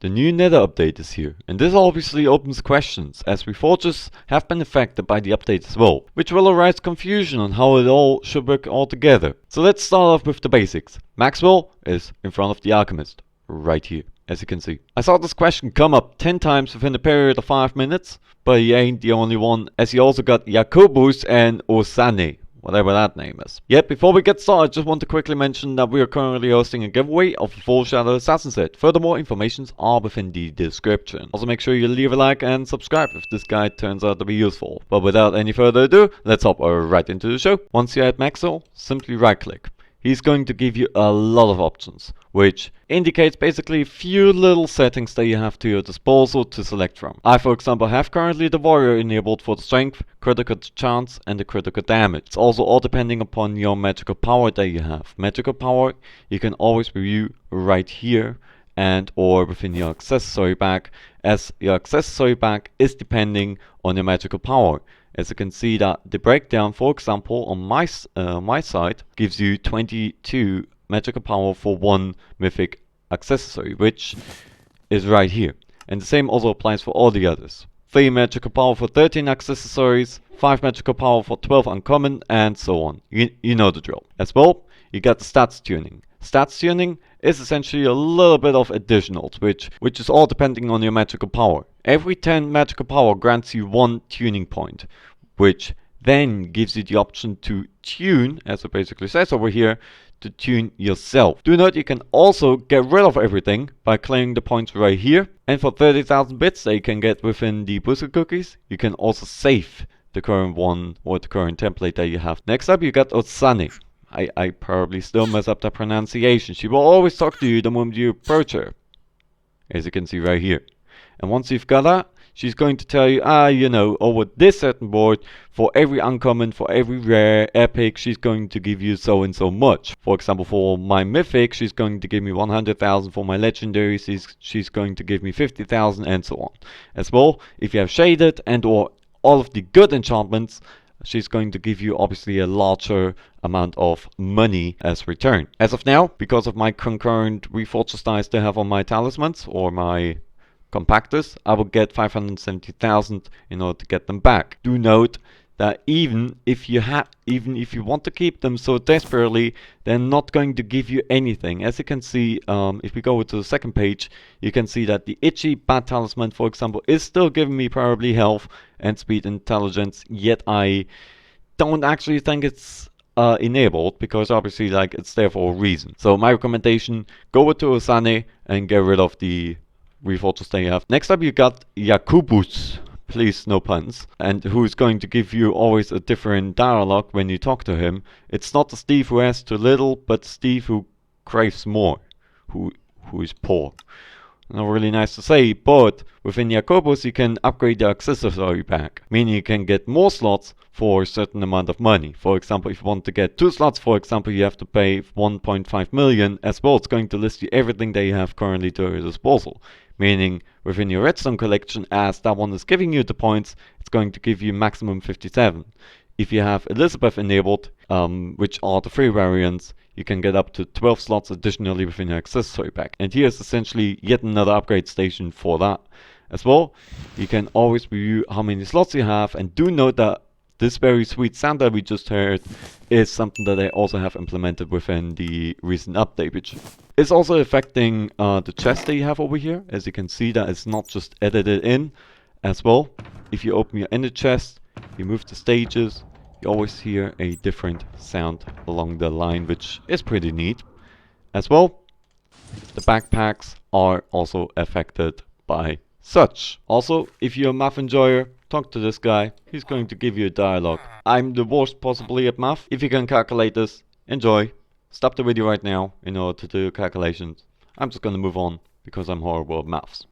The new Nether update is here, and this obviously opens questions, as Reforges have been affected by the update as well, which will arise confusion on how it all should work all together. So let's start off with the basics. Maxwell is in front of the Alchemist, right here, as you can see. I saw this question come up 10 times within a period of 5 minutes, but he ain't the only one, as he also got Jakobus and Osane, whatever that name is. Yet, before we get started, I just want to quickly mention that we are currently hosting a giveaway of a full Shadow Assassin set. Furthermore, informations are within the description. Also, make sure you leave a like and subscribe if this guide turns out to be useful. But without any further ado, let's hop right into the show. Once you're at Maxwell, simply right click. He's going to give you a lot of options, which indicates basically a few little settings that you have to your disposal to select from. I, for example, have currently the warrior enabled for the strength, critical chance and the critical damage. It's also all depending upon your magical power that you have. Magical power you can always review right here and or within your accessory bag, as your accessory bag is depending on your magical power. As you can see that the breakdown, for example, on my side gives you 22 magical power for one mythic accessory, which is right here. And the same also applies for all the others. 3 magical power for 13 accessories, 5 magical power for 12 uncommon, and so on. You know the drill. As well, you got the stats tuning. Stats tuning is essentially a little bit of additionals, which is all depending on your magical power. Every 10 magical power grants you 1 tuning point, which then gives you the option to tune, as it basically says over here, to tune yourself. Do note you can also get rid of everything by claiming the points right here. And for 30,000 bits that you can get within the booster cookies, you can also save the current one or the current template that you have. Next up, you got Osane. I probably still mess up the pronunciation. She will always talk to you the moment you approach her, as you can see right here. And once you've got that, she's going to tell you, over this certain board, for every uncommon, for every rare, epic, she's going to give you so and so much. For example, for my mythic, she's going to give me 100,000. For my legendary, she's going to give me 50,000, and so on. As well, if you have shaded and or all of the good enchantments, she's going to give you obviously a larger amount of money as return. As of now, because of my concurrent Reforges that I still have on my talismans or my compactors, I will get 570,000 in order to get them back. Do note that even if you want to keep them so desperately, they're not going to give you anything. As you can see, if we go to the second page, you can see that the itchy bad talisman, for example, is still giving me probably health and speed intelligence, yet I don't actually think it's enabled, because obviously it's there for a reason. So my recommendation, go over to Osane and get rid of the Reforges that you have. Next up, you got Jakobus, please no puns, and who's going to give you always a different dialogue when you talk to him. It's not the Steve who has too little, but Steve who craves more, who is poor. Not really nice to say, but within Jakobus you can upgrade the accessory bag, meaning you can get more slots for a certain amount of money. For example, if you want to get 2 slots, for example, you have to pay 1.5 million. As well, it's going to list you everything that you have currently to your disposal. Meaning, within your redstone collection, as that one is giving you the points, it's going to give you maximum 57. If you have Elizabeth enabled, which are the 3 variants, you can get up to 12 slots additionally within your accessory pack. And here's essentially yet another upgrade station for that. As well, you can always review how many slots you have, and do note that this very sweet sound that we just heard is something that they also have implemented within the recent update, which is also affecting the chest that you have over here. As you can see, that it's not just edited in. As well, if you open your ender chest, you move the stages, you always hear a different sound along the line, which is pretty neat. As well, the backpacks are also affected by such. Also, if you're a math enjoyer, talk to this guy. He's going to give you a dialogue. I'm the worst possibly at math. If you can calculate this, enjoy. Stop the video right now in order to do calculations. I'm just gonna move on because I'm horrible at maths.